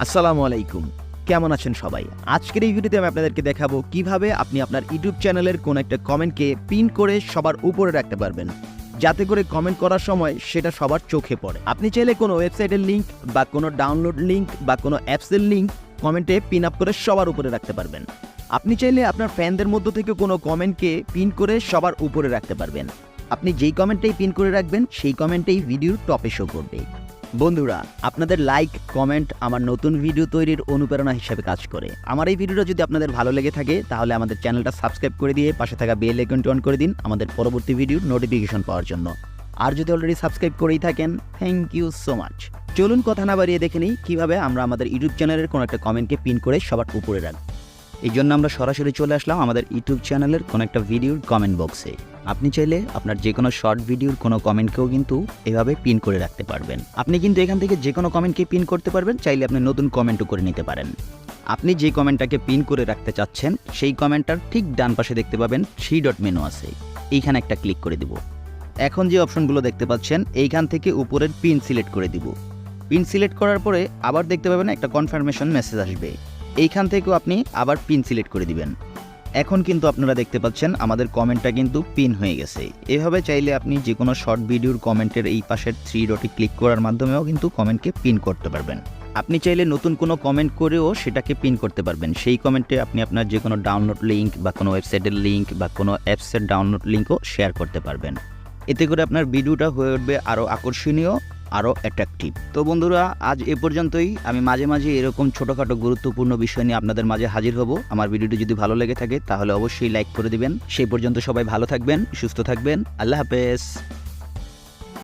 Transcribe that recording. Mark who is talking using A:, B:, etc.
A: আসসালামু আলাইকুম, কেমন আছেন সবাই? আজকের এই ভিডিওতে আমি আপনাদেরকে দেখাবো কিভাবে আপনি আপনার ইউটিউব চ্যানেলের কোনো একটা কমেন্টকে পিন করে সবার উপরে রাখতে পারবেন, যাতে করে কমেন্ট করার সময় সেটা সবার চোখে পড়ে। আপনি চাইলে কোনো ওয়েবসাইটের লিঙ্ক বা কোনো ডাউনলোড লিঙ্ক বা কোনো অ্যাপসের লিঙ্ক কমেন্টে পিন আপ করে সবার উপরে রাখতে পারবেন। আপনি চাইলে আপনার ফ্যানদের মধ্য থেকে কোনো কমেন্টকে পিন করে সবার উপরে রাখতে পারবেন। আপনি যেই কমেন্টেই পিন করে রাখবেন সেই কমেন্টেই ভিডিওর টপে শো করবে। বন্ধুরা, আপনাদের লাইক কমেন্ট আমার নতুন ভিডিও তৈরির অনুপ্রেরণা হিসেবে কাজ করে। আমার এই ভিডিওটা যদি আপনাদের ভালো লেগে থাকে তাহলে আমাদের চ্যানেলটা সাবস্ক্রাইব করে দিয়ে পাশে থাকা বেল আইকনটি অন করে দিন আমাদের পরবর্তী ভিডিওর নোটিফিকেশন পাওয়ার জন্য। আর যদি অলরেডি সাবস্ক্রাইব করেই থাকেন, থ্যাংক ইউ সো মাচ। চলুন কথা না বাড়িয়ে দেখে নিই কীভাবে আমরা আমাদের ইউটিউব চ্যানেলের কোনো একটা কমেন্টকে পিন করে সবার উপরে রাখব। এই জন্য আমরা সরাসরি চলে আসলাম আমাদের ইউটিউব চ্যানেলের কোনো একটা ভিডিওর কমেন্ট বক্সে। আপনি চাইলে আপনার যে কোনো শর্ট ভিডিওর কোনো কমেন্টকেও কিন্তু এভাবে পিন করে রাখতে পারবেন। আপনি কিন্তু এখান থেকে যে কোনো কমেন্টকে পিন করতে পারবেন, চাইলে আপনি নতুন কমেন্টও করে নিতে পারেন। আপনি যে কমেন্টটাকে পিন করে রাখতে চাচ্ছেন সেই কমেন্টটার ঠিক ডান পাশে দেখতে পাবেন 3 ডট মেনু আছে, এইখানে একটা ক্লিক করে দিব। এখন যে অপশনগুলো দেখতে পাচ্ছেন এইখান থেকে উপরের পিন সিলেক্ট করে দিব। পিন সিলেক্ট করার পরে আবার দেখতে পাবেন একটা কনফার্মেশন মেসেজ আসবে, এইখান থেকেও আপনি আবার পিন সিলেক্ট করে দিবেন। এখন কিন্তু আপনারা দেখতে পাচ্ছেন আমাদের কমেন্টটা কিন্তু পিন হয়ে গেছে। এভাবে চাইলে আপনি যে কোনো শর্ট ভিডিওর কমেন্টের এই পাশের 3 ডটে ক্লিক করার মাধ্যমেও কিন্তু কমেন্টকে পিন করতে পারবেন। আপনি চাইলে নতুন কোনো কমেন্ট করেও সেটাকে পিন করতে পারবেন। সেই কমেন্টে আপনি আপনার যে কোনো ডাউনলোড লিঙ্ক বা কোনো ওয়েবসাইটের লিঙ্ক বা কোনো অ্যাপসের ডাউনলোড লিঙ্কও শেয়ার করতে পারবেন। এতে করে আপনার ভিডিওটা হয়ে উঠবে আরও আকর্ষণীয়, আরও অ্যাট্রাকটিভ। তো বন্ধুরা, আজ এ পর্যন্তই। আমি মাঝে মাঝে এরকম ছোটোখাটো গুরুত্বপূর্ণ বিষয় নিয়ে আপনাদের মাঝে হাজির হব। আমার ভিডিওটি যদি ভালো লেগে থাকে তাহলে অবশ্যই লাইক করে দিবেন। সেই পর্যন্ত সবাই ভালো থাকবেন, সুস্থ থাকবেন। আল্লাহ হাফেজ।